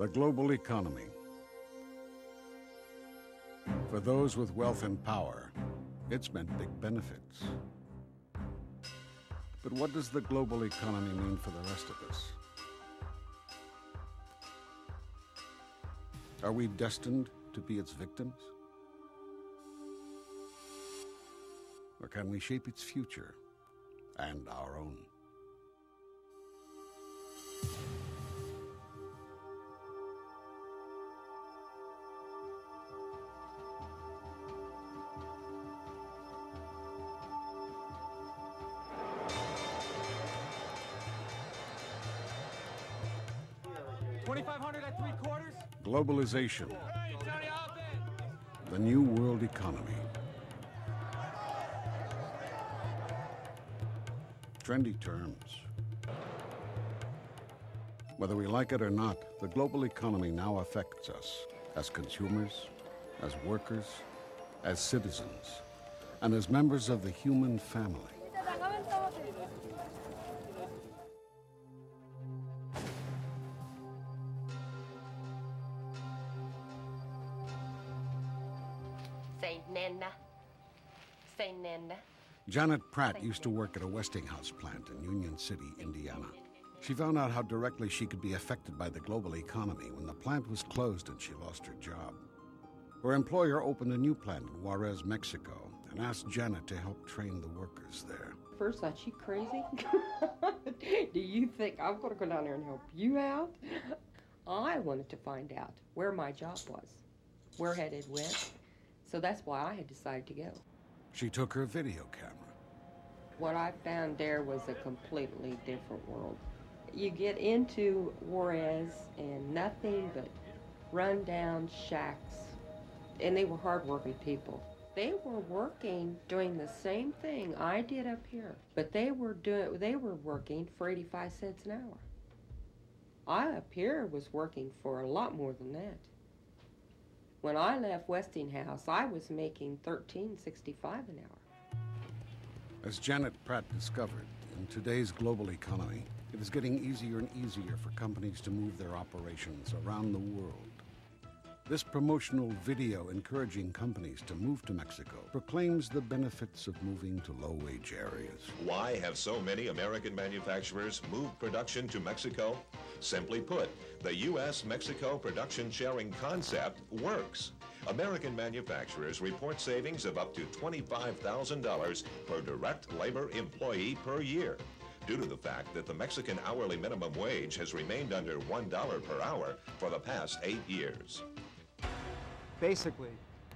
The global economy. For those with wealth and power, it's meant big benefits. But what does the global economy mean for the rest of us? Are we destined to be its victims? Or can we shape its future and our own? Globalization, the new world economy. Trendy terms. Whether we like it or not, the global economy now affects us as consumers, as workers, as citizens, and as members of the human family. Janet Pratt used to work at a Westinghouse plant in Union City, Indiana. She found out how directly she could be affected by the global economy when the plant was closed and she lost her job. Her employer opened a new plant in Juarez, Mexico, and asked Janet to help train the workers there. First, I thought, you crazy? Do you think I'm going to go down there and help you out? I wanted to find out where my job was, where it went. So that's why I had decided to go. She took her video camera. What I found there was a completely different world. You get into Juarez and nothing but run-down shacks. And they were hard-working people. They were working, doing the same thing I did up here. But they were working for 85 cents an hour. I up here was working for a lot more than that. When I left Westinghouse, I was making $13.65 an hour. As Janet Pratt discovered, in today's global economy, it is getting easier and easier for companies to move their operations around the world. This promotional video encouraging companies to move to Mexico proclaims the benefits of moving to low-wage areas. Why have so many American manufacturers moved production to Mexico? Simply put, the U.S.-Mexico production sharing concept works. American manufacturers report savings of up to $25,000 per direct labor employee per year, due to the fact that the Mexican hourly minimum wage has remained under $1 per hour for the past 8 years. Basically,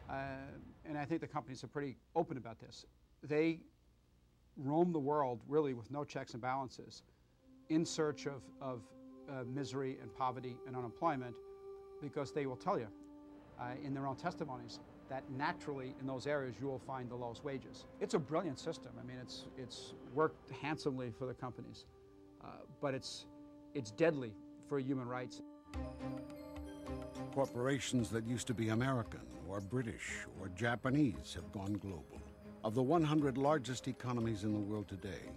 and I think the companies are pretty open about this, they roam the world really with no checks and balances in search of misery and poverty and unemployment, because they will tell you in their own testimonies that naturally in those areas you will find the lowest wages. It's a brilliant system. I mean, it's worked handsomely for the companies, but it's deadly for human rights. Corporations that used to be American or British or Japanese have gone global. Of the 100 largest economies in the world today,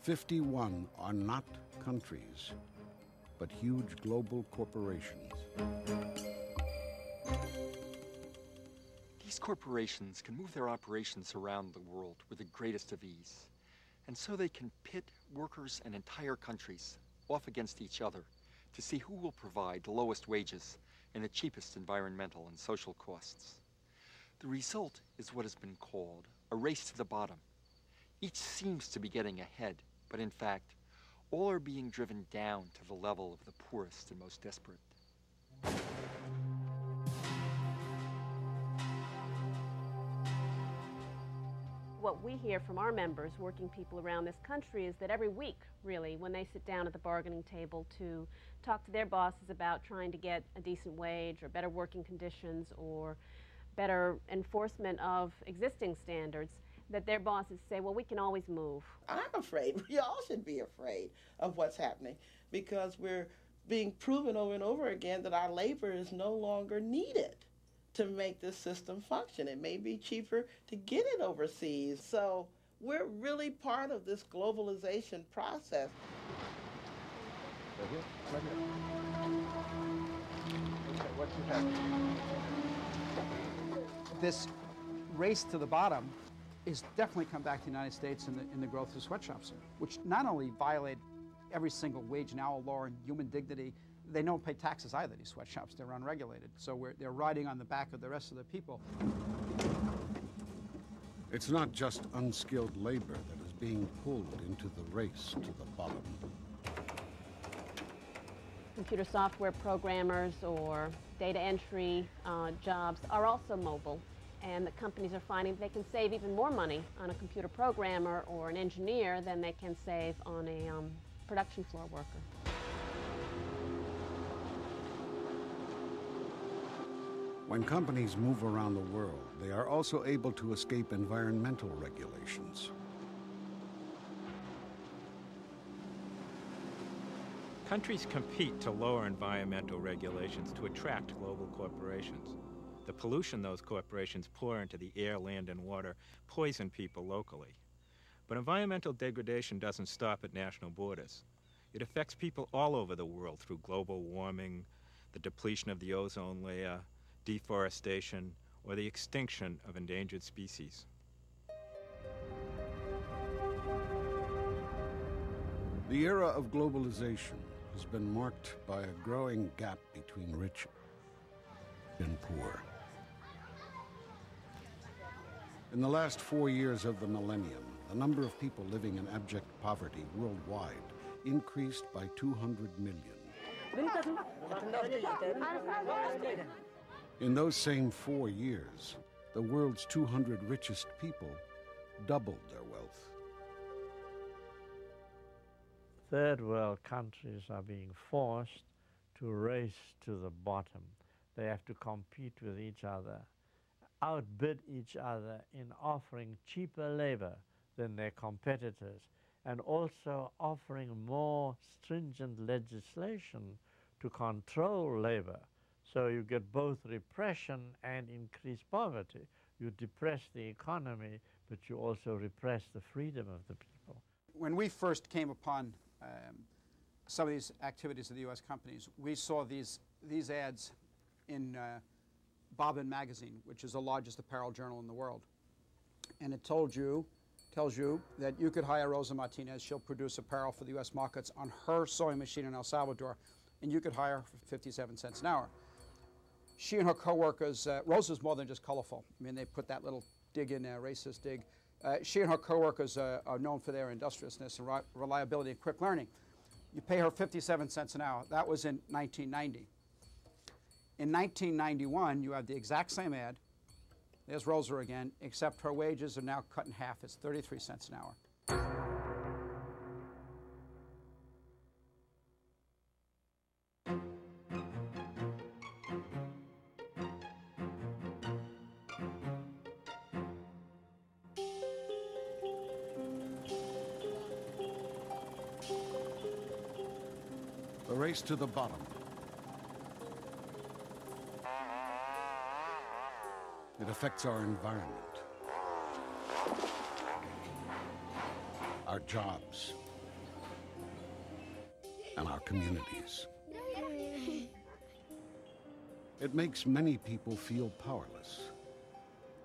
51 are not countries, but huge global corporations. These corporations can move their operations around the world with the greatest of ease, and so they can pit workers and entire countries off against each other to see who will provide the lowest wages and the cheapest environmental and social costs. The result is what has been called a race to the bottom. Each seems to be getting ahead, but in fact, all are being driven down to the level of the poorest and most desperate. What we hear from our members, working people around this country, is that every week, really, when they sit down at the bargaining table to talk to their bosses about trying to get a decent wage or better working conditions or better enforcement of existing standards, that their bosses say, well, we can always move. I'm afraid. We all should be afraid of what's happening, because we're being proven over and over again that our labor is no longer needed to make this system function. It may be cheaper to get it overseas. So we're really part of this globalization process. Right here. Right here. This race to the bottom is definitely come back to the United States in the growth of sweatshops, which not only violate every single wage and hour law and human dignity, they don't pay taxes either, these sweatshops. They're unregulated. So they're riding on the back of the rest of the people. It's not just unskilled labor that is being pulled into the race to the bottom. Computer software programmers or data entry jobs are also mobile, and the companies are finding they can save even more money on a computer programmer or an engineer than they can save on a production floor worker. When companies move around the world, they are also able to escape environmental regulations. Countries compete to lower environmental regulations to attract global corporations. The pollution those corporations pour into the air, land, and water poison people locally. But environmental degradation doesn't stop at national borders. It affects people all over the world through global warming, the depletion of the ozone layer, deforestation, or the extinction of endangered species. The era of globalization has been marked by a growing gap between rich and poor. In the last 4 years of the millennium, the number of people living in abject poverty worldwide increased by 200 million. In those same 4 years, the world's 200 richest people doubled their wealth. Third world countries are being forced to race to the bottom. They have to compete with each other, outbid each other in offering cheaper labor than their competitors, and also offering more stringent legislation to control labor. So you get both repression and increased poverty. You depress the economy, but you also repress the freedom of the people. When we first came upon some of these activities of the U.S. companies, we saw these ads in Bobbin magazine, which is the largest apparel journal in the world. And it tells you that you could hire Rosa Martinez. She'll produce apparel for the U.S. markets on her sewing machine in El Salvador, and you could hire her for 57 cents an hour. She and her co-workers, Rosa's more than just colorful. I mean, they put that little dig in there, racist dig. She and her co-workers are known for their industriousness and reliability and quick learning. You pay her 57 cents an hour. That was in 1990. In 1991, you have the exact same ad. There's Rosa again, except her wages are now cut in half. It's 33 cents an hour. The race to the bottom. It affects our environment, our jobs, and our communities. It makes many people feel powerless.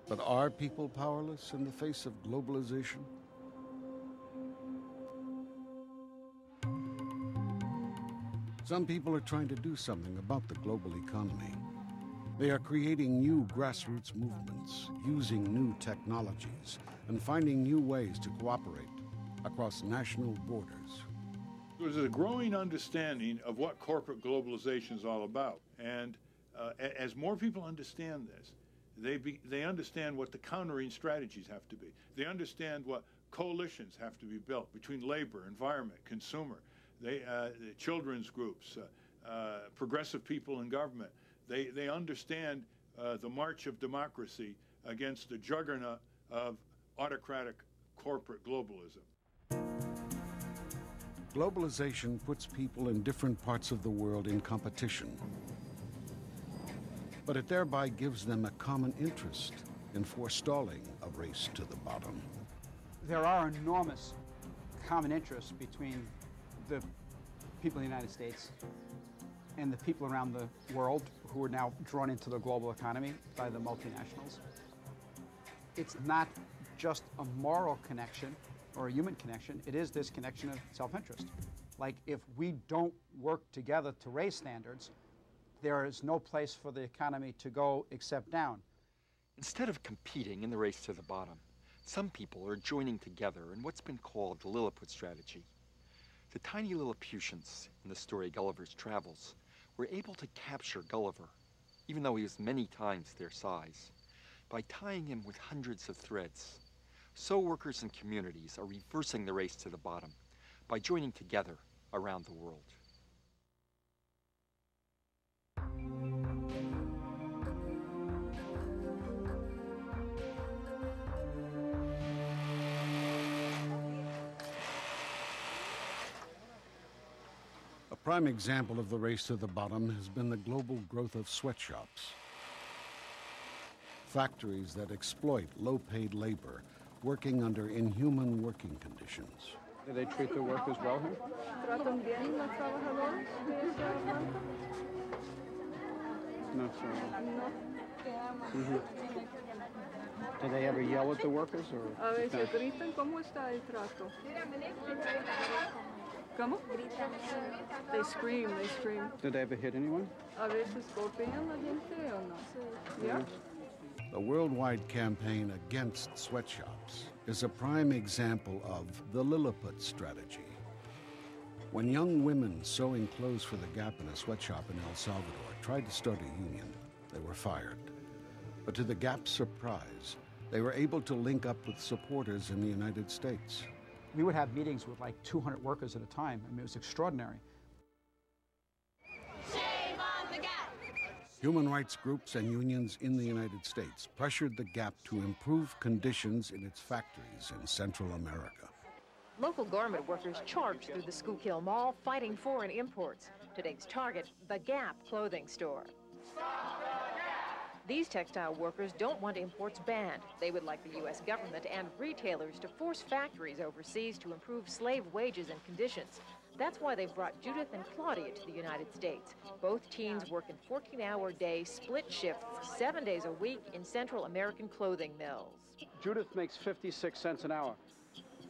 But are people powerless in the face of globalization? Some people are trying to do something about the global economy. They are creating new grassroots movements, using new technologies, and finding new ways to cooperate across national borders. There's a growing understanding of what corporate globalization is all about. And as more people understand this, they understand what the countering strategies have to be. They understand what coalitions have to be built between labor, environment, consumer, the children's groups, progressive people in government. They understand the march of democracy against the juggernaut of autocratic corporate globalism. Globalization puts people in different parts of the world in competition, but it thereby gives them a common interest in forestalling a race to the bottom. There are enormous common interests between the people in the United States and the people around the world who are now drawn into the global economy by the multinationals. It's not just a moral connection or a human connection, it is this connection of self-interest. Like, if we don't work together to raise standards, there is no place for the economy to go except down. Instead of competing in the race to the bottom, some people are joining together in what's been called the Lilliput strategy. The tiny Lilliputians in the story Gulliver's Travels were able to capture Gulliver, even though he was many times their size, by tying him with hundreds of threads. So workers and communities are reversing the race to the bottom by joining together around the world. A prime example of the race to the bottom has been the global growth of sweatshops. Factories that exploit low-paid labor, working under inhuman working conditions. Do they treat the workers well here? No, sir. Do they ever yell at the workers? Or A veces gritan. ¿Cómo está el trato? ¿Cómo? They scream, they scream. do they ever hit anyone? A veces golpean la gente o no. Yeah? The worldwide campaign against sweatshops is a prime example of the Lilliput strategy. When young women sewing clothes for the Gap in a sweatshop in El Salvador tried to start a union, they were fired. But to the Gap's surprise, they were able to link up with supporters in the United States. We would have meetings with like 200 workers at a time. I mean, it was extraordinary. Shame on the Gap! Human rights groups and unions in the United States pressured the Gap to improve conditions in its factories in Central America. Local garment workers charged through the Schuylkill Mall fighting foreign imports. Today's target, the Gap clothing store. These textile workers don't want imports banned. They would like the U.S. government and retailers to force factories overseas to improve slave wages and conditions. That's why they've brought Judith and Claudia to the United States. Both teens work in 14-hour days, split shifts, 7 days a week in Central American clothing mills. Judith makes 56 cents an hour.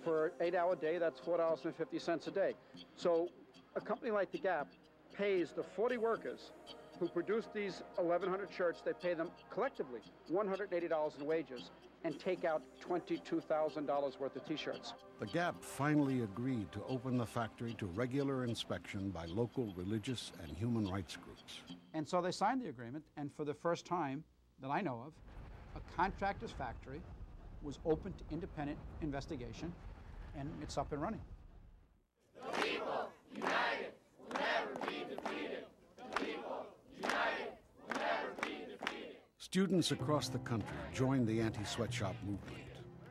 For an 8-hour day, that's $4.50 a day. So a company like the Gap pays the 40 workers who produce these 1,100 shirts. They pay them collectively $180 in wages and take out $22,000 worth of T-shirts. The Gap finally agreed to open the factory to regular inspection by local religious and human rights groups. And so they signed the agreement, and for the first time that I know of, a contractor's factory was open to independent investigation, and it's up and running. The people united will never be defeated. The people united will never be defeated. Students across the country joined the anti-sweatshop movement.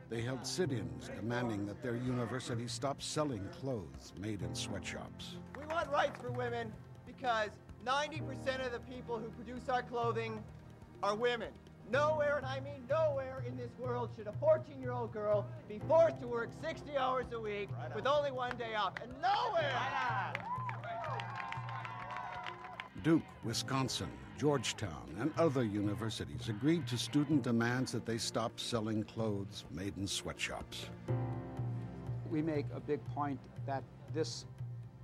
They held sit-ins demanding that their university stop selling clothes made in sweatshops. We want rights for women because 90% of the people who produce our clothing are women. Nowhere, and I mean nowhere in this world should a 14-year-old girl be forced to work 60 hours a week with only one day off. And nowhere! Duke, Wisconsin, Georgetown, and other universities agreed to student demands that they stop selling clothes made in sweatshops. We make a big point that this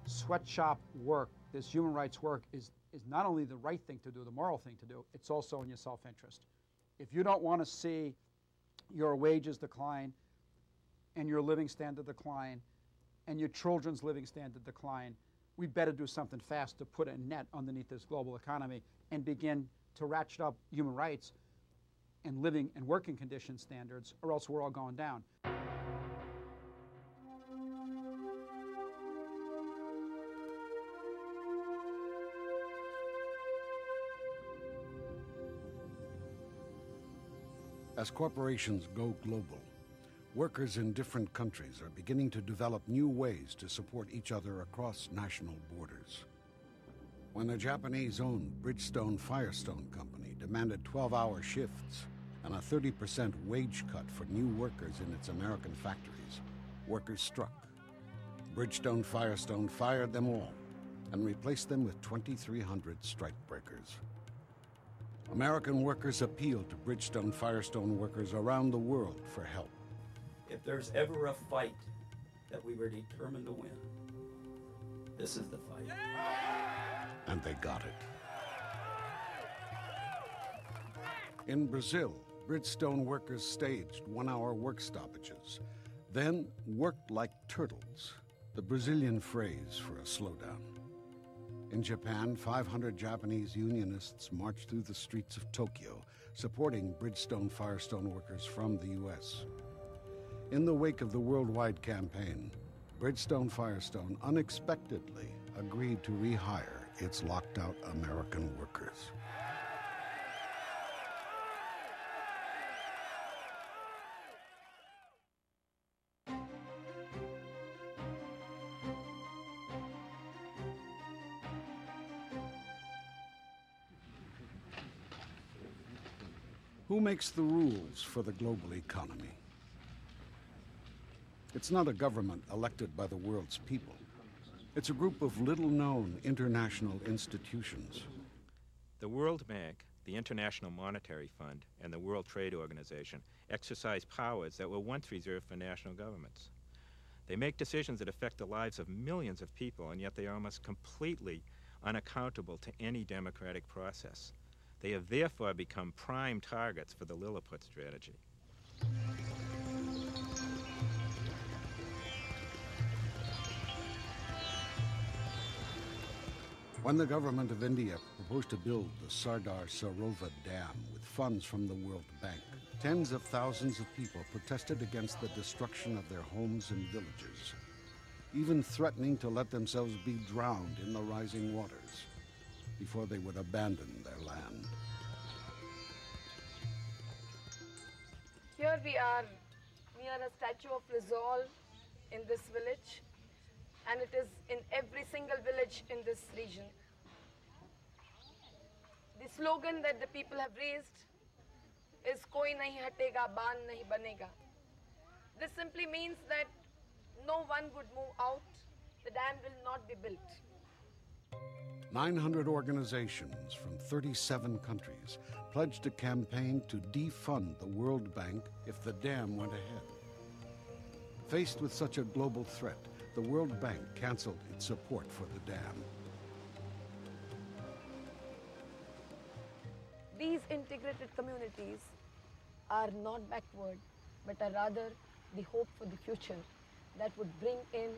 sweatshop work, this human rights work, is not only the right thing to do, the moral thing to do, it's also in your self-interest. If you don't want to see your wages decline and your living standard decline and your children's living standard decline, we better do something fast to put a net underneath this global economy and begin to ratchet up human rights and living and working condition standards, or else we're all going down. As corporations go global, workers in different countries are beginning to develop new ways to support each other across national borders. When the Japanese-owned Bridgestone Firestone Company demanded 12-hour shifts and a 30% wage cut for new workers in its American factories, workers struck. Bridgestone Firestone fired them all, and replaced them with 2,300 strikebreakers. American workers appealed to Bridgestone Firestone workers around the world for help. If there's ever a fight that we were determined to win, this is the fight. And they got it. In Brazil, Bridgestone workers staged one-hour work stoppages, then worked like turtles, the Brazilian phrase for a slowdown. In Japan, 500 Japanese unionists marched through the streets of Tokyo, supporting Bridgestone Firestone workers from the U.S. In the wake of the worldwide campaign, Bridgestone Firestone unexpectedly agreed to rehire its locked-out American workers. Who makes the rules for the global economy? It's not a government elected by the world's people. It's a group of little-known international institutions. The World Bank, the International Monetary Fund, and the World Trade Organization exercise powers that were once reserved for national governments. They make decisions that affect the lives of millions of people, and yet they are almost completely unaccountable to any democratic process. They have therefore become prime targets for the Lilliput strategy. When the government of India proposed to build the Sardar Sarovar Dam with funds from the World Bank, tens of thousands of people protested against the destruction of their homes and villages, even threatening to let themselves be drowned in the rising waters before they would abandon their land. Here we are near a statue of Rizal in this village, and it is in every single village in this region. The slogan that the people have raised is "Koi nahi hatega, baan nahi banega." This simply means that no one would move out, the dam will not be built. 900 organizations from 37 countries pledged a campaign to defund the World Bank if the dam went ahead. Faced with such a global threat, the World Bank canceled its support for the dam. These integrated communities are not backward, but are rather the hope for the future that would bring in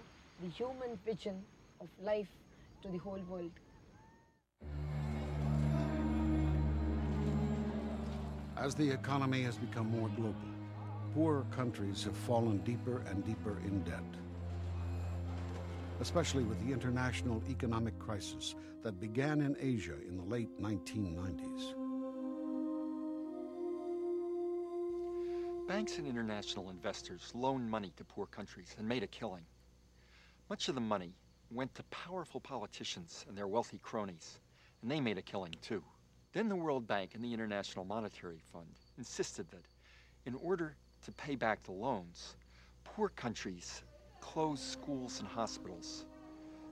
the human vision of life to the whole world. As the economy has become more global, poorer countries have fallen deeper and deeper in debt, especially with the international economic crisis that began in Asia in the late 1990s. Banks and international investors loaned money to poor countries and made a killing. Much of the money went to powerful politicians and their wealthy cronies, and they made a killing too. Then the World Bank and the International Monetary Fund insisted that in order to pay back the loans, poor countries close schools and hospitals,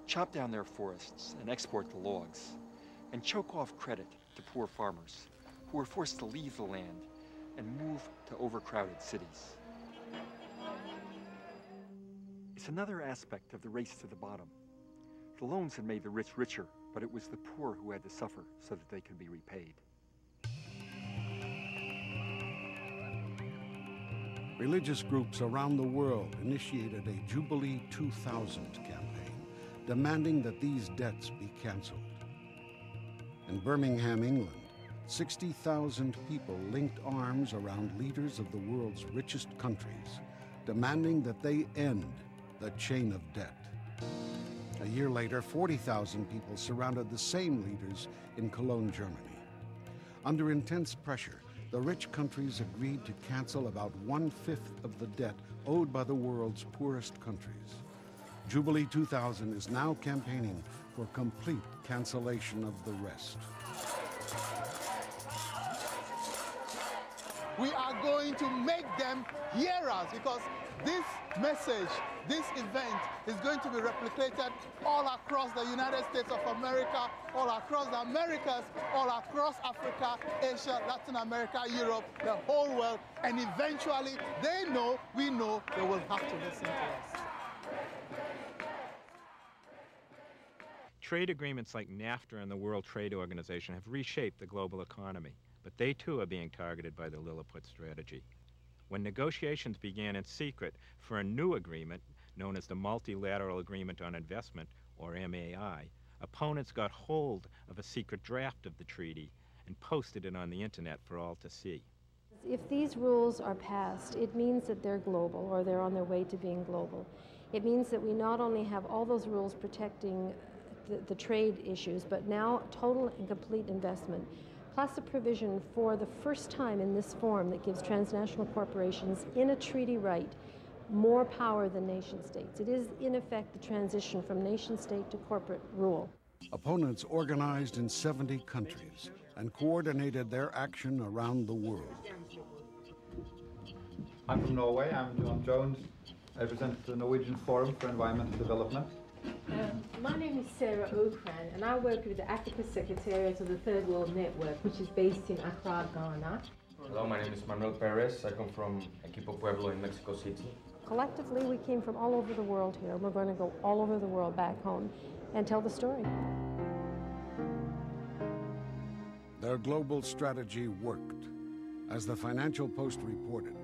chop down their forests and export the logs, and choke off credit to poor farmers who were forced to leave the land and move to overcrowded cities. It's another aspect of the race to the bottom. The loans had made the rich richer, but it was the poor who had to suffer so that they could be repaid. Religious groups around the world initiated a Jubilee 2000 campaign, demanding that these debts be canceled. In Birmingham, England, 60,000 people linked arms around leaders of the world's richest countries, demanding that they end the chain of debt. A year later, 40,000 people surrounded the same leaders in Cologne, Germany. Under intense pressure, the rich countries agreed to cancel about 1/5 of the debt owed by the world's poorest countries. Jubilee 2000 is now campaigning for complete cancellation of the rest. We are going going to make them hear us, because this message, this event is going to be replicated all across the United States of America, all across the Americas, all across Africa, Asia, Latin America, Europe, the whole world, and eventually they know, we know, they will have to listen to us. Trade agreements like NAFTA and the World Trade Organization have reshaped the global economy, but they too are being targeted by the Lilliput strategy. When negotiations began in secret for a new agreement, known as the Multilateral Agreement on Investment, or MAI, opponents got hold of a secret draft of the treaty and posted it on the internet for all to see. If these rules are passed, it means that they're global, or they're on their way to being global. It means that we not only have all those rules protecting the trade issues, but now total and complete investment, plus a provision for the first time in this form that gives transnational corporations in a treaty right more power than nation states. It is, in effect, the transition from nation state to corporate rule. Opponents organized in 70 countries and coordinated their action around the world. I'm from Norway. I'm John Jones. I represent the Norwegian Forum for Environmental Development. My name is Sarah Okran, and I work with the Africa Secretariat of the Third World Network, which is based in Accra, Ghana. Hello, my name is Manuel Perez. I come from Equipo Pueblo in Mexico City. Collectively, we came from all over the world here. We're going to go all over the world back home and tell the story. Their global strategy worked. As the Financial Post reported,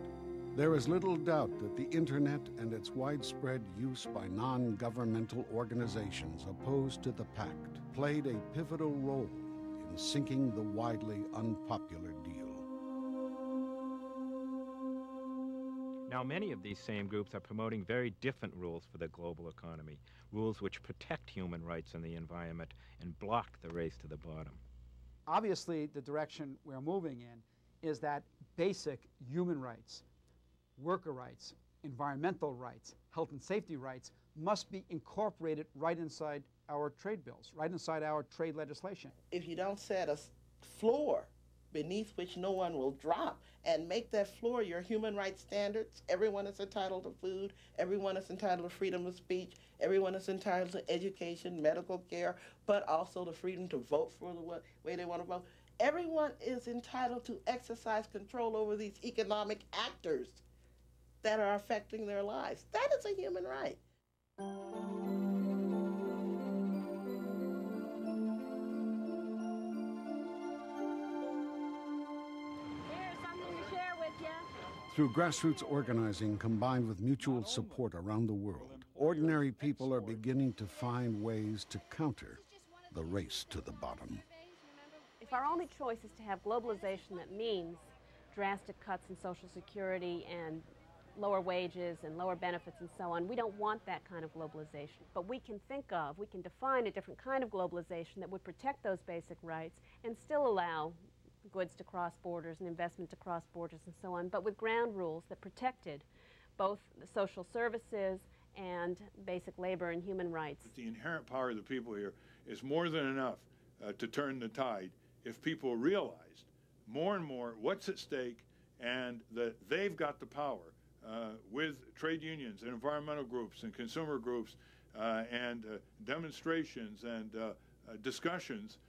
there is little doubt that the Internet and its widespread use by non-governmental organizations opposed to the pact played a pivotal role in sinking the widely unpopular deal. Now, many of these same groups are promoting very different rules for the global economy, rules which protect human rights and the environment and block the race to the bottom. Obviously, the direction we're moving in is that basic human rights, worker rights, environmental rights, health and safety rights must be incorporated right inside our trade bills, right inside our trade legislation. If you don't set a floor beneath which no one will drop and make that floor your human rights standards, everyone is entitled to food, everyone is entitled to freedom of speech, everyone is entitled to education, medical care, but also the freedom to vote for the way they want to vote. Everyone is entitled to exercise control over these economic actors that are affecting their lives. That is a human right. Here's something to share with you. Through grassroots organizing combined with mutual support around the world, ordinary people are beginning to find ways to counter the race to the bottom. If our only choice is to have globalization that means drastic cuts in Social Security and lower wages and lower benefits and so on, we don't want that kind of globalization. But we can define a different kind of globalization that would protect those basic rights and still allow goods to cross borders and investment to cross borders and so on, but with ground rules that protected both the social services and basic labor and human rights. The inherent power of the people here is more than enough to turn the tide if people realized more and more what's at stake and that they've got the power with trade unions and environmental groups and consumer groups and demonstrations and discussions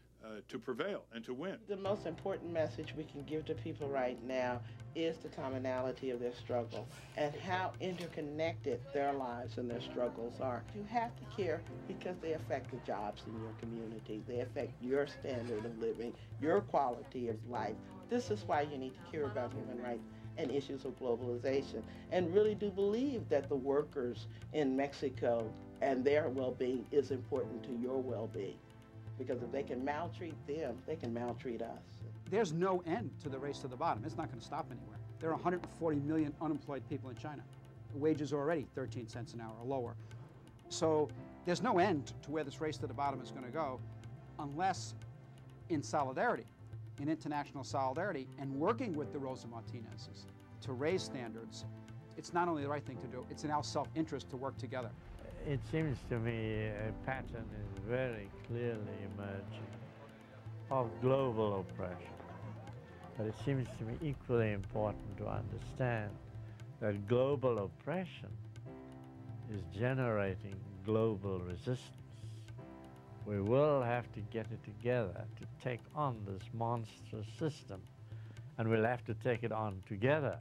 to prevail and to win. The most important message we can give to people right now is the commonality of their struggle and how interconnected their lives and their struggles are. You have to care because they affect the jobs in your community. They affect your standard of living, your quality of life. This is why you need to care about human rights and issues of globalization, and really do believe that the workers in Mexico and their well-being is important to your well-being. Because if they can maltreat them, they can maltreat us. There's no end to the race to the bottom. It's not going to stop anywhere. There are 140 million unemployed people in China. The wages are already 13 cents an hour or lower. So there's no end to where this race to the bottom is going to go unless in solidarity, in international solidarity, and working with the Rosa Martinez's to raise standards, it's not only the right thing to do, it's in our self-interest to work together. It seems to me a pattern is very clearly emerging of global oppression. But it seems to me equally important to understand that global oppression is generating global resistance. We will have to get it together to take on this monstrous system, and we'll have to take it on together.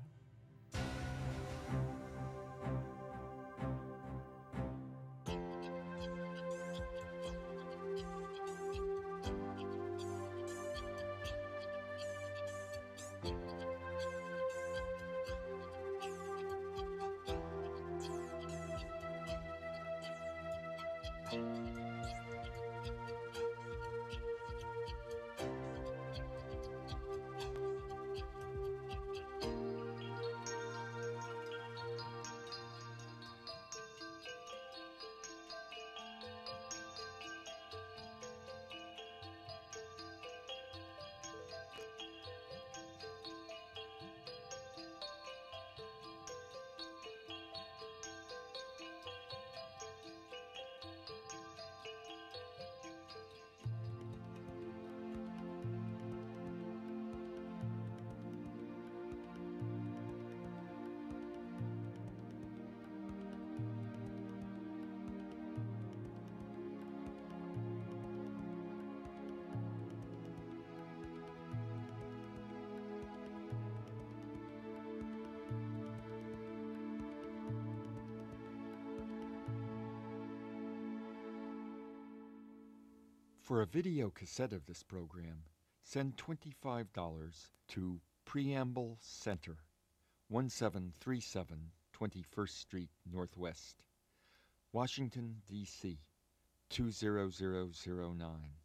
For a video cassette of this program, send $25 to Preamble Center, 1737 21st Street Northwest, Washington, D.C., 20009.